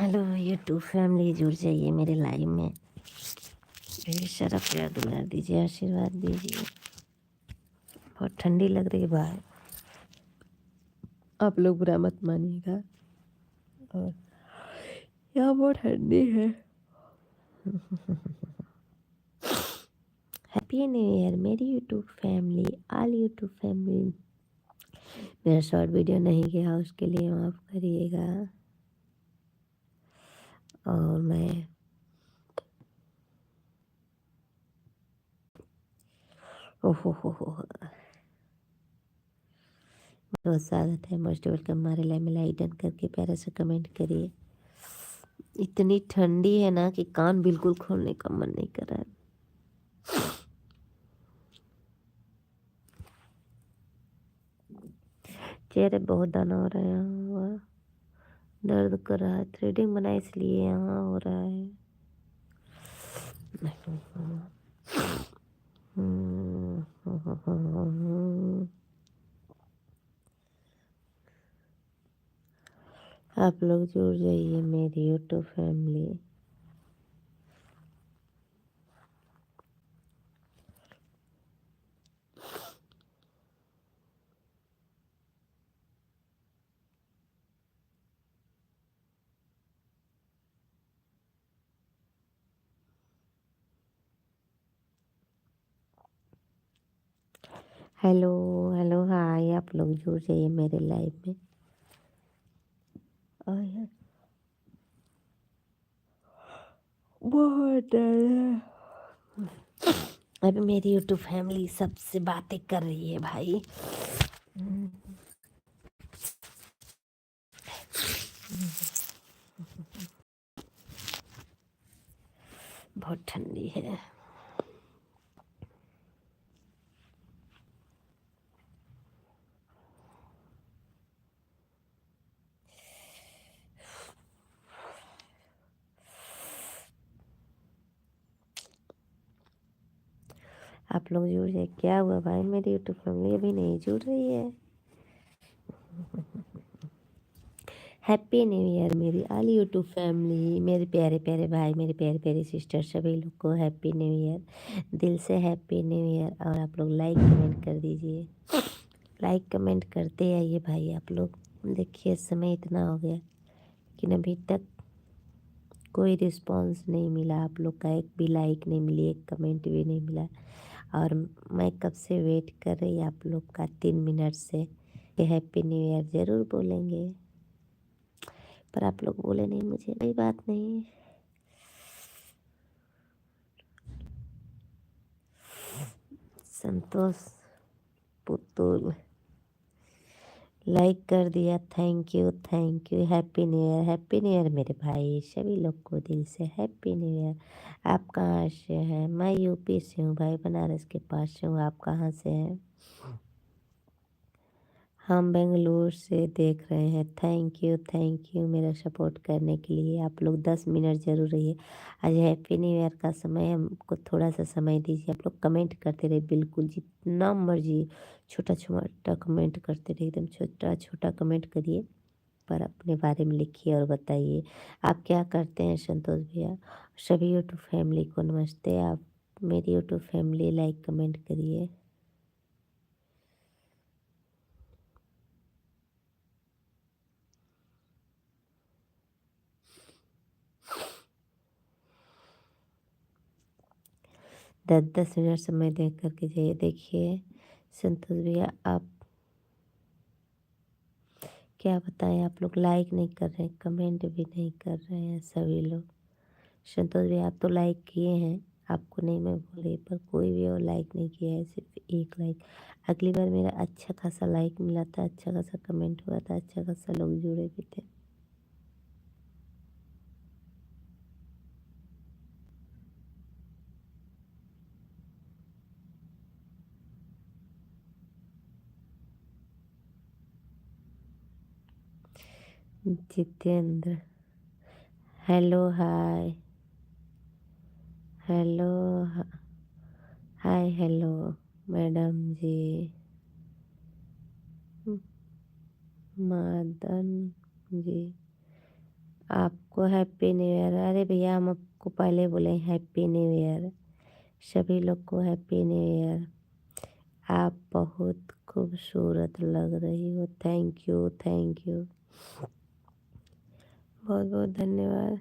Hello YouTube family, जुड़ जाइए मेरे लाइव में। मेरी सारा प्यार दुलार दीजिए, आशीर्वाद दीजिए। बहुत ठंडी लग रही है बाहर, आप लोग बुरा मत मानिएगा। और यहाँ बहुत ठंडी है। हैप्पी न्यू ईयर मेरी YouTube family, all YouTube family. मेरा शॉर्ट वीडियो नहीं गया, उसके लिए माफ़ करिएगा। और मैं ओहो, बहुत स्वागत है, मोस्ट वेलकम। हमारे लाइव में लाइक डन करके प्यारा सा कमेंट करिए। इतनी ठंडी है ना कि कान बिल्कुल खोलने का मन नहीं कर रहा है। चेहरे बहुत दाना हो रहा है, यहाँ दर्द कर रहा है। थ्रेडिंग बना इसलिए यहाँ हो रहा है। आप लोग जुड़ जाइए मेरी YouTube family. Hello hello hi, आप लोग जुड़ जाइए मेरे लाइव में। और बहुत डर है। अभी मेरी यूट्यूब फैमिली सबसे बातें कर रही है भाई। बहुत ठंडी है। आप लोग जुड़ जाए। क्या हुआ भाई, मेरी यूट्यूब फैमिली अभी नहीं जुड़ रही है। हैप्पी न्यू ईयर मेरी ऑल यूट्यूब फैमिली, मेरे प्यारे प्यारे भाई, मेरे प्यारे प्यारे सिस्टर, सभी लोग को हैप्पी न्यू ईयर। दिल से हैप्पी न्यू ईयर। और आप लोग लाइक कमेंट कर दीजिए। लाइक कमेंट करते आइए भाई आप लोग। देखिए समय इतना हो गया लेकिन अभी तक कोई रिस्पांस नहीं मिला। आप लोग का एक भी लाइक नहीं मिली, एक कमेंट भी नहीं मिला। और मैं कब से वेट कर रही आप लोग का 3 मिनट से कि हैप्पी न्यू ईयर ज़रूर बोलेंगे, पर आप लोग बोले नहीं मुझे। कोई बात नहीं। संतोष पुतुल लाइक कर दिया, thank you thank you. Happy new year, happy new year मेरे भाई। सभी लोग को दिल से हैप्पी न्यू ईयर। आप कहाँ से हैं? मैं यूपी से हूँ भाई, बनारस के पास से हूँ। आप कहाँ से हैं? हम बेंगलुरु से देख रहे हैं। थैंक यू मेरा सपोर्ट करने के लिए। आप लोग 10 मिनट ज़रूर रहिए। आज हैप्पी न्यू ईयर का समय, हमको थोड़ा सा समय दीजिए। आप लोग कमेंट करते रहे, बिल्कुल जितना मर्जी छोटा छोटा कमेंट करते रहे, एकदम छोटा छोटा कमेंट करिए, पर अपने बारे में लिखिए और बताइए आप क्या करते हैं। संतोष भैया, सभी यूट्यूब फैमिली को नमस्ते। आप मेरी यूट्यूब फैमिली लाइक कमेंट करिए। 10 मिनट समय दे करके जाइए। देखिए संतोष भैया, आप क्या बताएं, आप लोग लाइक नहीं कर रहे हैं, कमेंट भी नहीं कर रहे हैं सभी लोग। संतोष भैया आप तो लाइक किए हैं, आपको नहीं मैं बोल रही, पर कोई भी और लाइक नहीं किया है, सिर्फ एक लाइक। अगली बार मेरा अच्छा खासा लाइक मिला था, अच्छा खासा कमेंट हुआ था, अच्छा खासा लोग जुड़े भी थे। Jitendra, hello hi. Hello hi hello madam जी। मदन जी, आप सबको हैप्पी न्यू ईयर। अरे भैया हम आपको पहले बोले हैप्पी न्यू ईयर। सभी लोग को हैप्पी न्यू ईयर। आप बहुत खूबसूरत लग रही हो। थैंक यू, थैंक यू, बहुत बहुत धन्यवाद।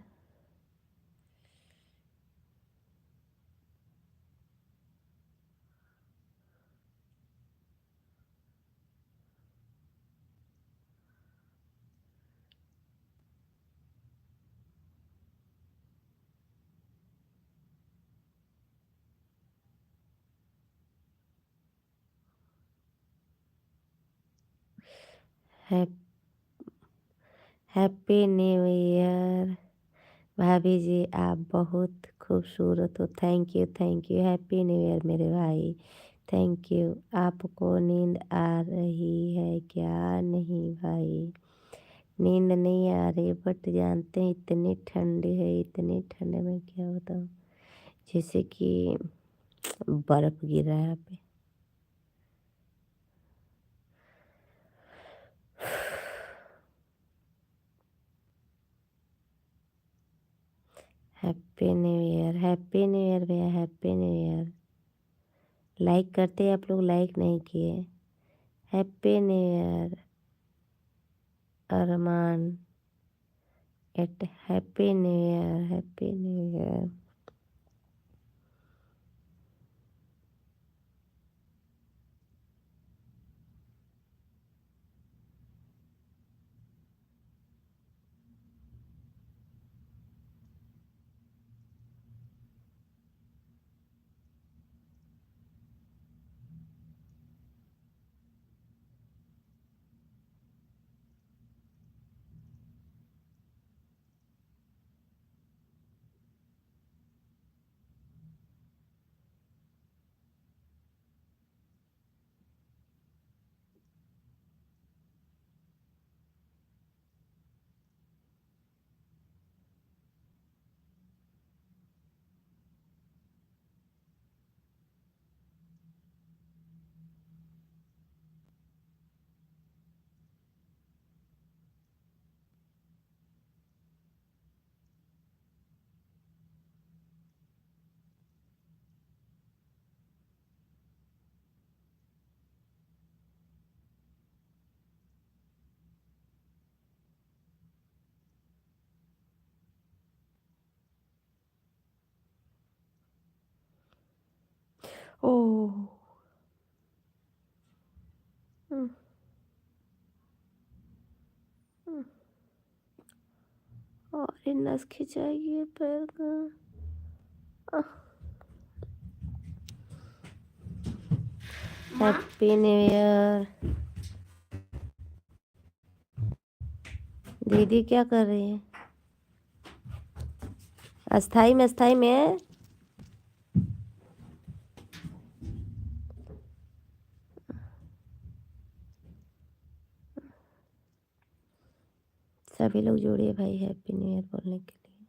हैप्पी न्यू ईयर भाभी जी, आप बहुत खूबसूरत हो। Thank you, happy new year मेरे भाई। Thank you. आपको नींद आ रही है क्या? नहीं भाई, नींद नहीं आ रही, बट जानते हैं इतनी ठंड है, इतनी ठंड में क्या बताऊँ, जैसे कि बर्फ गिर रहा है यहाँ पे। Happy new year, happy new year भैया, हैप्पी न्यू ईयर। लाइक करते आप लोग, लाइक नहीं किए। Happy new year Armaan. एट happy new year, happy new year. ओह। हम्म, हम्म। और ये नस खिंचाइए पैर का। हैप्पी न्यू ईयर। दीदी क्या कर रही है? अस्थाई में, अस्थाई में। सभी लोग जोड़िए भाई हैप्पी न्यू ईयर बोलने के लिए।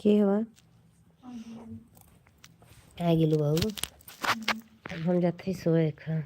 के हुआ आ गेलू बहू अब हम जाते सोए खा